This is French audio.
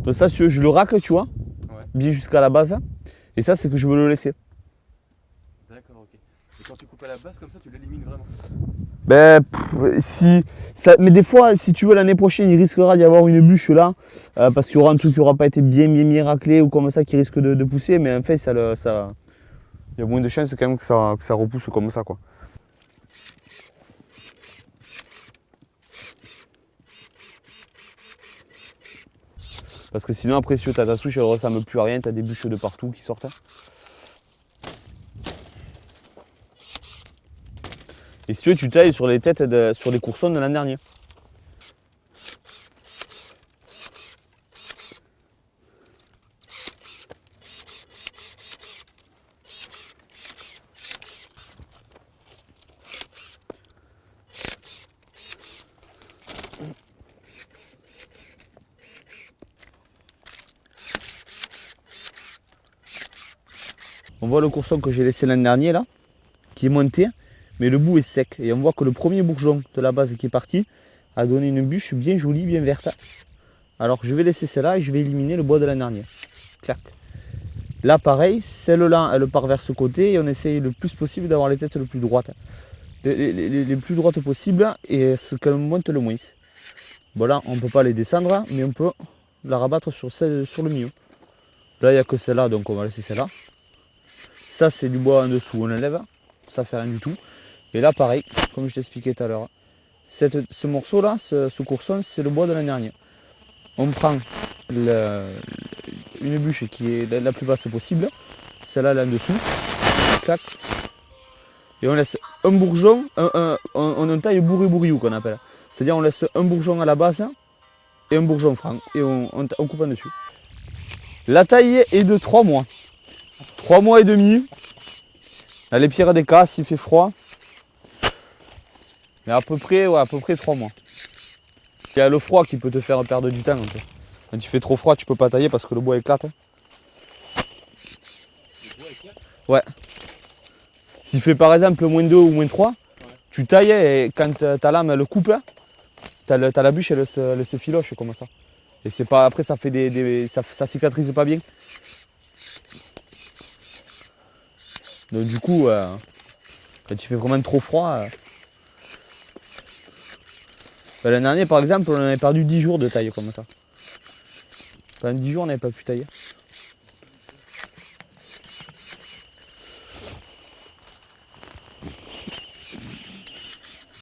Donc ça, si tu veux, je le racle, tu vois, Ouais. bien jusqu'à la base. Et ça, c'est que je veux le laisser. D'accord, ok. Et quand tu coupes à la base comme ça, tu l'élimines vraiment. Ben, si, ça, mais des fois, si tu veux, l'année prochaine, il risquera d'y avoir une bûche là, parce qu'il y aura un truc qui n'aura pas été bien raclé ou comme ça qui risque de pousser. Mais en fait, il y a moins de chances quand même que ça repousse comme ça, quoi. Parce que sinon, après, si tu as ta souche, elle ne ressemble plus à rien, tu as des bûches de partout qui sortent. Et si tu veux, tu tailles sur les têtes, sur les coursons de l'an dernier. On voit le courson que j'ai laissé l'an dernier là, qui est monté, mais le bout est sec. Et on voit que le premier bourgeon de la base qui est parti a donné une bûche bien jolie, bien verte. Alors je vais laisser celle-là et je vais éliminer le bois de l'an dernier. Clac. Là pareil, celle-là elle part vers ce côté et on essaye le plus possible d'avoir les têtes le plus droites. Les plus droites possibles et ce qu'elles montent le moins. Voilà, on ne peut pas les descendre, mais on peut la rabattre sur le milieu. Là il n'y a que celle-là, donc on va laisser celle-là. Ça c'est du bois en dessous, on enlève, ça fait rien du tout. Et là pareil, comme je t'expliquais tout à l'heure, ce morceau-là, ce courson, c'est le bois de l'an dernier. On prend une bûche qui est la plus basse possible, celle-là là en dessous, clac, et on laisse un bourgeon, on taille bourri-bourriou qu'on appelle. C'est-à-dire on laisse un bourgeon à la base et un bourgeon franc, et on coupe en dessus. La taille est de 3 mois. 3 mois et demi. Dans les pires des cas, s'il fait froid. Mais à peu près 3 mois. Il y a le froid qui peut te faire perdre du temps. En fait. Quand il fait trop froid, tu peux pas tailler parce que le bois éclate. Le bois éclate. Ouais. S'il fait par exemple moins 2 ou moins 3, tu tailles et quand ta lame elle coupe, t'as la bûche elle se filoche comme ça. Et c'est pas après ça fait ça cicatrise pas bien. Donc du coup, quand il fait vraiment trop froid. L'année dernière par exemple on avait perdu 10 jours de taille comme ça. Pendant 10 jours on n'avait pas pu tailler.